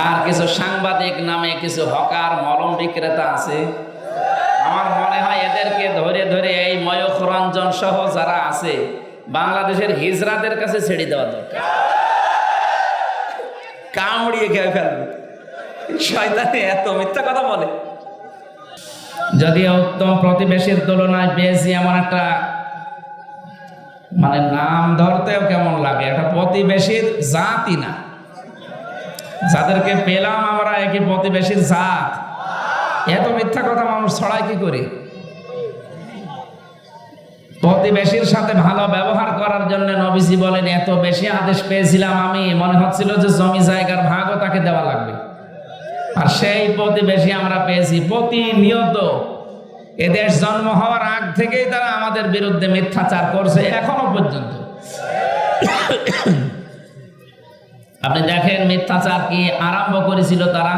আর কিছু সাংবাদিক নামে কিছু হকার মলম বিক্রেতা আছে। আমার মনে হয় এদেরকে ধরে ধরে এই ময়ূখ রঞ্জন সহ যারা আছে বাংলাদেশের হিজড়াদের কাছে ছেড়ে দেওয়া দরকার। কামড়িয়ে খেয়ে ফেলবে। শয়তানে এত মিথ্যা কথা বলে। যদিও উত্তম প্রতিবেশীর তুলনায় পেয়েছি এমন একটা মানে নাম ধরতেও কেমন লাগে, একটা প্রতিবেশীর জাতই না। যাদেরকে পেলাম আমরা একই প্রতিবেশীর জাত। এত মিথ্যা কথা মানুষ ছড়ায় কি করে? প্রতিবেশীর সাথে ভালো ব্যবহার করার জন্য নবীজি বলেন এত বেশি আদেশ পেয়েছিলাম আমি, মনে হচ্ছিল যে জমি জায়গার ভাগও তাকে দেওয়া লাগবে। আর সেই প্রতিবেশী আমরা পেয়েছি প্রতিনিয়ত। এদেশ জন্ম হওয়ার আগ থেকেই তারা আমাদের বিরুদ্ধে মিথ্যাচার করছে এখনো পর্যন্ত। আপনি দেখেন মিথ্যাচার কি আরম্ভ করেছিল তারা,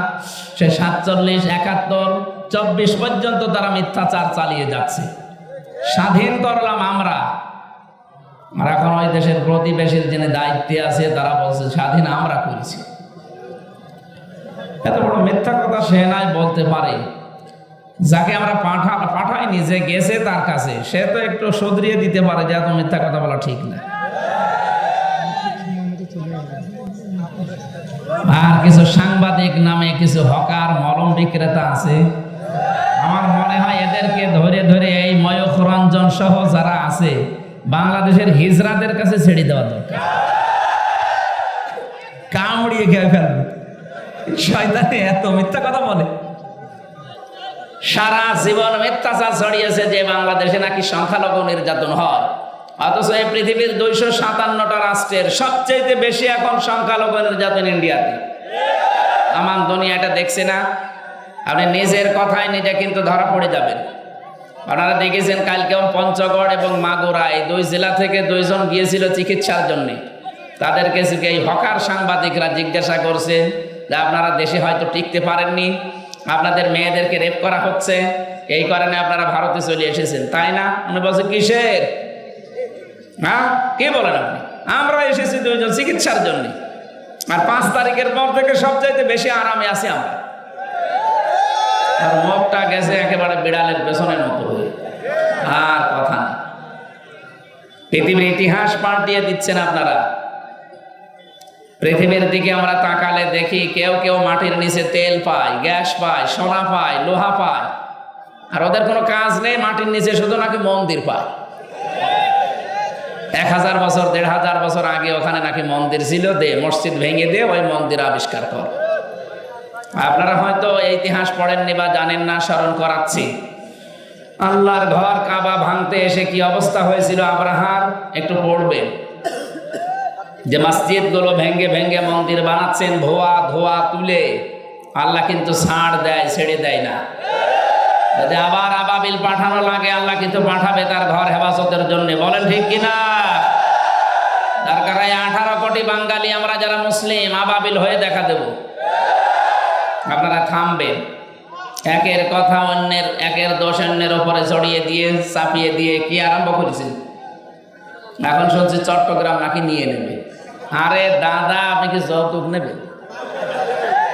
সে 47, 71, 24 পর্যন্ত তারা মিথ্যাচার চালিয়ে যাচ্ছে। স্বাধীন করলাম আমরা, আর এখন ওই দেশের প্রতিবেশীর যিনি দায়িত্বে আছে তারা বলছে স্বাধীন আমরা করেছি। এত বড় মিথ্যা কথা সে নাই বলতে পারে। যাকে আমরা পাঠাইনি, যে গেছে তার কাছে, সে তো একটু শুধরিয়ে দিতে পারে যে এত মিথ্যা কথা বলা ঠিক না। আর কিছু সাংবাদিক নামে কিছু হকার মলম বিক্রেতা আছে। আমার মনে হয় এদেরকে ধরে ধরে এই ময়ূখ রঞ্জন সহ যারা আছে বাংলাদেশের হিজড়াদের কাছে ছেড়ে দেওয়া দরকার। কামড়িয়ে খেয়ে ফেলবে। শয়তানে এত মিথ্যা কথা বলে। সারা জীবন মিথ্যাচার ছড়িয়েছে যে বাংলাদেশে নাকি সংখ্যালঘু নির্যাতন হয়, অথচ এই পৃথিবীর 257টা রাষ্ট্রের সবচেয়ে বেশি এখন সংখ্যালঘু নির্যাতন ইন্ডিয়াতে। আমার দুনিয়া এটা দেখছে না। আপনি নিজের কথায় নিজে কিন্তু ধরা পড়ে যাবেন। আপনারা দেখেছেন কালকেও পঞ্চগড় এবং মাগুরা এই 2 জেলা থেকে 2 জন গিয়েছিল চিকিৎসার জন্য। তাদেরকে এই হকার সাংবাদিকরা জিজ্ঞাসা করছে যে আপনারা দেশে হয়তো টিকতে পারেননি, আপনাদের মেয়েদেরকে রেপ করা হচ্ছে, এই কারণে আপনারা ভারতে চলে এসেছেন, তাই না? উনি বলছে কিসের? হ্যাঁ, কে বলেন আপনি? আমরা এসেছি 2 জন চিকিৎসার জন্য, আর 5 তারিখের পর থেকে সবচাইতে বেশি আরামে আছি আমরা। আর মুখটা গেছে একেবারে বিড়ালের পেছনের মতো হয়ে। আর কথা না। পৃথিবীর ইতিহাস পাল্টিয়ে দিচ্ছেন আপনারা। পৃথিবীর দিকে আমরা তাকালে দেখি কেউ কেউ মাটির নিচে তেল পায়, গ্যাস পায়, সোনা পায়, লোহা পায়, আর ওদের কোনো কাজ নেই। মাটির নিচে শুধু নাকি মন্দির পায়। 1000 বছর 1500 বছর আগে ওখানে নাকি মন্দির ছিল, মসজিদ ভেঙে দিয়ে ওই মন্দির আবিষ্কার কর। আপনারা হয়তো এই ইতিহাস পড়েননি বা জানেন না, স্মরণ করাচ্ছি। আল্লাহর ঘর কাবা ভাঙতে এসে কি অবস্থা হয়েছিল আব্রাহার, একটু পড়বেন। যে মসজিদ গুলো ভেঙ্গে ভেঙ্গে মন্দির বানাচ্ছেন ধোয়া ধোয়া তুলে, আল্লাহ কিন্তু ছাড় দেয়, ছেড়ে দেয় না। যদি আবার আবাবিল পাঠানো লাগে আল্লাহ কিন্তু পাঠাবে তার ঘর হেফাজতের জন্য। বলেন ঠিক কিনা? দরকার 18 কোটি বাঙালি আমরা যারা মুসলিম আবাবিল হয়ে দেখা দেব। আপনারা থামবেন। একের কথা অন্যের, একের দোষ অন্যের ওপরে জড়িয়ে দিয়ে চাপিয়ে দিয়ে কি আরম্ভ করেছেন? এখন শুনছি চট্টগ্রাম নাকি নিয়ে নেবে। আরে দাদা, আপনি কি যৌতুক নেবেন?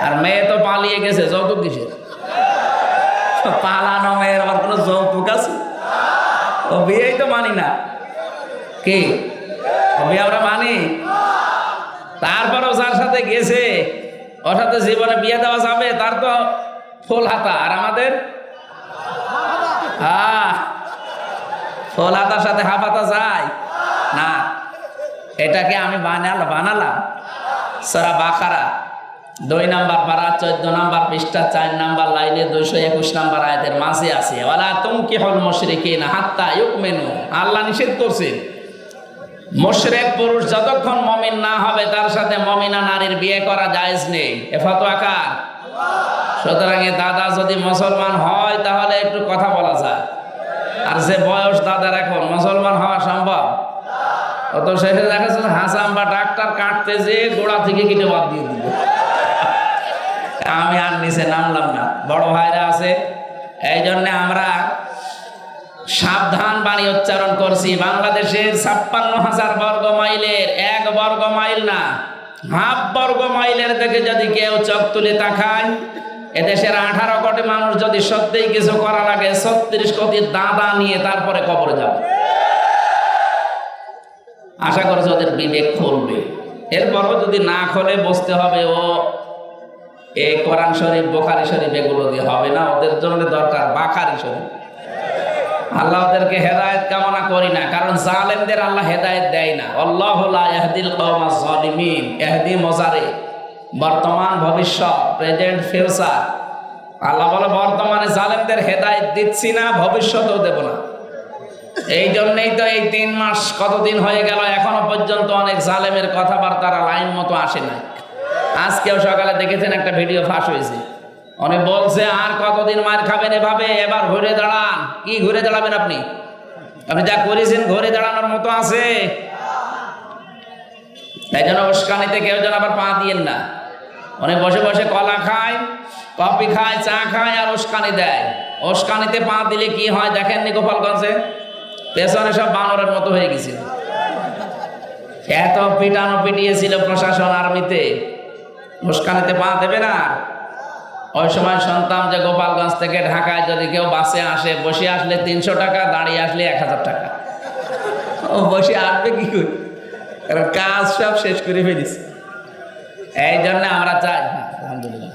আর মেয়ে তো পালিয়ে গেছে, যৌতুক কিসের? পালানো মেয়ের আবার কোনো যৌতুক আছে? ও বিয়েই তো মানি না। কি ও বিয়ে আমরা মানি? তারপরেও যার সাথে গেছে ওর সাথে জীবনে বিয়ে দেওয়া যাবে? তার তো ফুল হাতা, আর আমাদের ফুল হাতার সাথে হাফ হাতা যায় না। এটাকে আমি বানালাম। সূরা বাকারা 2 নম্বর পারা 14 নম্বর পৃষ্ঠা 4 নম্বর লাইনে 221 নম্বর আয়াতের মাঝে আছে ওয়ালা তুনকিহুল মুশরিকিনা হাত্তা ইউমিনু। আল্লাহ নিষেধ করছে মুশরিক পুরুষ যতক্ষণ মুমিন না হবে তার সাথে মুমিনা নারীর বিয়ে করা জায়েজ নেই। এ ফতোয়া কার? সুতরাং দাদা যদি মুসলমান হয় তাহলে একটু কথা বলা যায়। আর যে বয়স দাদার এখন মুসলমান হওয়া সম্ভব? অত শেষে দেখা যাচ্ছে হাসাম বা ডাক্তার কাটতে যে গোড়া থেকে কেটে বাদ দিয়ে দিল। আমি আর নিচে নামলাম না, বড় ভাইরা আছে। এই জন্য আমরা সাবধান বাণী উচ্চারণ করছি। বাংলাদেশের 56,000 বর্গ মাইলের 1 বর্গ মাইল না, হাফ বর্গ মাইলের থেকে যদি কেউ চোখ তুলে তাকায়, এদেশের 18 কোটি মানুষ যদি সত্যিই কিছু করা লাগে 36 কোটি দাদা নিয়ে তারপরে কবরে যাবে। আশা করছি ওদের বিবেক খুলবে। এরপরও যদি না খোলে বুঝতে হবে ও এই কোরআন শরীফ বুখারী শরীফ এগুলো দিয়ে হবে না, ওদের জন্য দরকার বাখারী শরীফ। আল্লাহ ওদেরকে হেদায়েত কামনা করি না, কারণ জালেমদের আল্লাহ হেদায়েত দেয় না। আল্লাহু লা ইয়াহদিল কওমাজ জালিমিন। ইহদি মুজারি, বর্তমান ভবিষ্যৎ, প্রেজেন্ট ফিউচার। আল্লাহ বলে বর্তমানে জালেমদের হেদায়েত দিচ্ছি না, ভবিষ্যতেও দেব না। এই জন্যই তো এই 3 মাস কতদিন হয়ে গেল এখনো পর্যন্ত অনেক জালেমের কথাবার্তা লাইন মতো আসে না। আজকেও সকালে দেখেছেন একটা ভিডিও ফাঁস হয়েছে, অনেক বলছে আর কতদিন মার খাবেন এভাবে, এবার ঘুরে দাঁড়ান। কি ঘুরে দাঁড়াবেন আপনি? আপনি যা করেছেন ঘুরে দাঁড়ানোর মতো আছে? তাই জন্য উস্কানিতে কেউ যেন আবার পা দিয়েন না। অনেক বসে বসে কলা খায়, কফি খায়, চা খায় আর উস্কানি দেয়। উস্কানিতে পা দিলে কি হয় দেখেননি গোপালগঞ্জে? পেছনে সব বানরের মতো হয়ে গেছিল। এত পিটানো পিটিয়েছিল প্রশাসন আর্মিতে, উস্কানিতে পা দেবে না। ওই সময় শুনতাম যে গোপালগঞ্জ থেকে ঢাকায় যদি কেউ বাসে আসে, বসে আসলে 300 টাকা, দাঁড়িয়ে আসলে 1000 টাকা। ও বসে আসবে কি করে? কারণ কাজ সব শেষ করে ফেলিস। এই জন্য আমরা চাই, আলহামদুলিল্লাহ,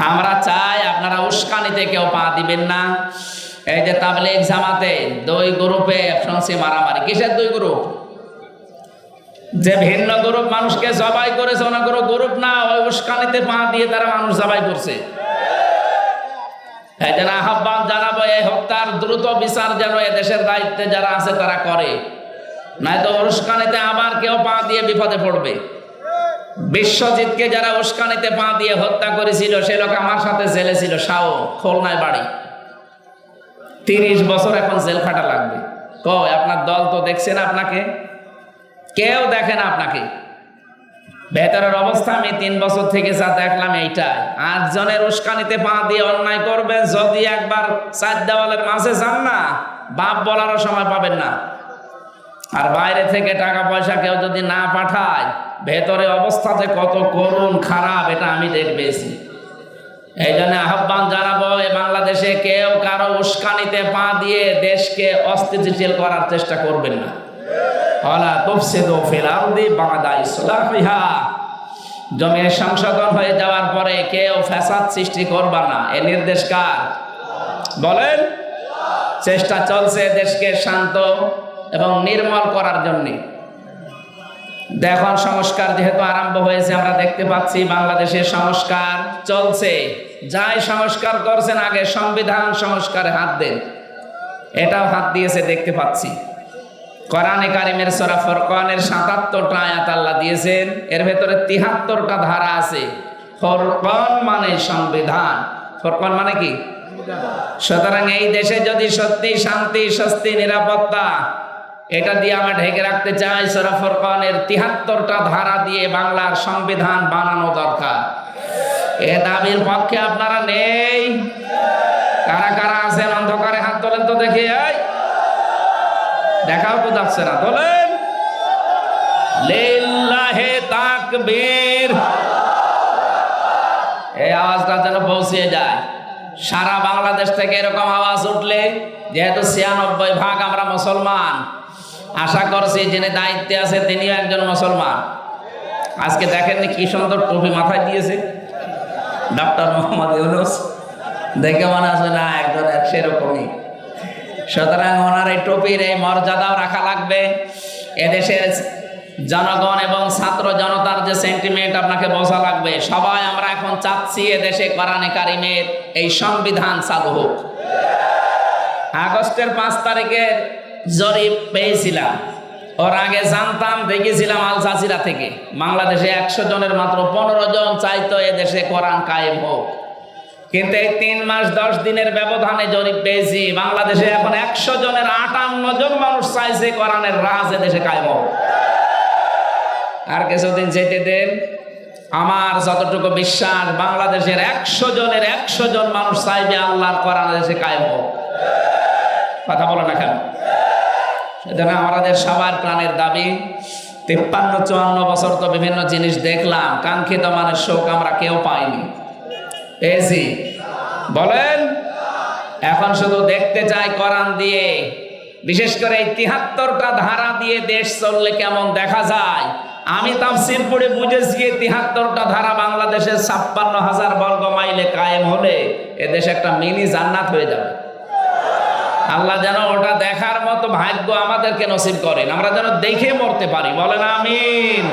আমরা চাই আপনারা উস্কানিতে কেউ পা দিবেন না। এই যে তাবলীগ জামাতে 2 গ্রুপে শুনছি মারামারি। কিসের 2 গ্রুপ? যে ভিন্ন গ্রুপ মানুষকে জবাই করেছে ওনা কোনো গ্রুপ না, ওই উস্কানিতে পা দিয়ে তারা মানুষ জবাই করছে। এই জন্য আহ্বান জানাবো এই হত্যার দ্রুত বিচার যেন দেশের দায়িত্বে যারা আছে তারা করে, নয়তো উস্কানিতে আবার কেউ পা দিয়ে বিপদে পড়বে। বিশ্বজিৎকে যারা উস্কানিতে পা দিয়ে হত্যা করেছিল সে লোক আমার সাথে জেলে ছিল, শাও খুলনায় বাড়ি। 30 বছর এখন জেল খাটা লাগবে। কই আপনার দল তো দেখছে না আপনাকে, কেউ দেখে না আপনাকে। ভেতরের অবস্থা আমি 3 বছর থেকে যা দেখলাম এইটাই। 8 জনের উস্কানিতে পা দিয়ে অন্যায় করবেন, যদি একবার 4 দেওয়ালের মাঝে যান না, বাপ বলারও সময় পাবেন না। আর বাইরে থেকে টাকা পয়সা কেউ যদি না পাঠায়, ভেতরে অবস্থা যে কত করুণ খারাপ এটা আমি দেখবেছি। এই জন্য আহ্বান জানাবো, বাংলাদেশে কেউ কারো উস্কানিতে পা দিয়ে দেশকে অস্থিতিশীল করার চেষ্টা করবেন না। জমির সংশোধন হয়ে যাওয়ার পরে কেউ ফ্যাসাদ সৃষ্টি করবা না, এ নির্দেশ কার বলেন? চেষ্টা চলছে দেশকে শান্ত এবং নির্মল করার জন্য। দেখুন সংস্কার যেহেতু আরম্ভ হয়েছে, আমরা দেখতে পাচ্ছি বাংলাদেশের সংস্কার চলছে। যাই সংস্কার করছেন আগে সংবিধান সংস্কারে হাত দেন, এটাও হাত দিয়েছে দেখতে পাচ্ছি। কোরআনে কারিমের সূরা ফুরকানের 77টা আয়াত আল্লাহ দিয়েছেন, এর ভেতরে 73টা ধারা আছে। ফুরকান মানে সংবিধান, ফুরকান মানে কি? সুতরাং এই দেশে যদি সত্যি শান্তি, স্বস্তি, নিরাপত্তা এটা দিয়ে আমরা ঢেকে রাখতে চাই, সূরা ফুরকানের 73টা ধারা দিয়ে বাংলার সংবিধান বানানো দরকার। এ দাবির পক্ষে আপনারা নেই? কারা কারা আছেন অন্ধকারে হাত তোলেন তো দেখি। এই দেখাও তো যাচ্ছে না, তোলেন। লিল্লাহে তাকবীর। এই আওয়াজটা যেন পৌঁছে যায় সারা বাংলাদেশ থেকে। এরকম আওয়াজ উঠলে, যেহেতু 96% আমরা মুসলমান, আশা করছি যিনি দায়িত্বে আছে তিনিও একজন মুসলমান। আজকে দেখেননি কি সুন্দর টুপি মাথায় দিয়েছে ডক্টর মোহাম্মদ ইউনূস, দেখে মনে আছে না একজন সেরকমই। সুতরাং ওনার এই টুপির এই মর্যাদাও রাখা লাগবে। এদেশের জনগণ এবং ছাত্র জনতার যে সেন্টিমেন্ট আপনাকে বোঝা লাগবে। সবাই আমরা এখন চাচ্ছি এদেশে কোরআনে কারিমের এই সংবিধান চালু হোক। আগস্টের 5 তারিখের জরিপ পেয়েছিলাম, ওর আগে জানতাম, দেখেছিলাম আল জাজিরা থেকে। বাংলাদেশে 100 জনের মাত্র 15 জন চাইতো এদেশে কোরআন কায়েম হোক, কিন্তু এই 3 মাস 10 দিনের ব্যবধানে জরিপ পেয়েছি বাংলাদেশে এখন 100 জনের 58 জন মানুষ চাইছে কোরআনের রাজ এদেশে কায়েম হোক। আর কিছুদিন যেতে দেন, আমার যতটুকু বিশ্বাস বাংলাদেশের 100 জনের 100 জন মানুষ চাইবে আল্লাহর কোরআন এদেশে কায়েম হোক। কথা বলো না কেন? সেজন্য আমাদের সবার প্রাণের দাবি 53-54 বছর তো বিভিন্ন জিনিস দেখলাম, কাঙ্ক্ষিত মানের শোক আমরা কেউ পাইনি। পেয়েছি? বলেন। এখন শুধু দেখতে চাই কোরআন দিয়ে, বিশেষ করে এই 73টা ধারা দিয়ে দেশ চললে কেমন দেখা যায়। আমি তাফসীর পড়ে বুঝেছি 73টা ধারা বাংলাদেশের 56,000 বর্গ মাইলে কায়েম হলে এদেশে একটা মিনি জান্নাত হয়ে যাবে। আল্লাহ যেন ওটা দেখার মতো ভাগ্য আমাদেরকে নসিব করেন, আমরা যেন দেখে মরতে পারি। বলেন আমিন।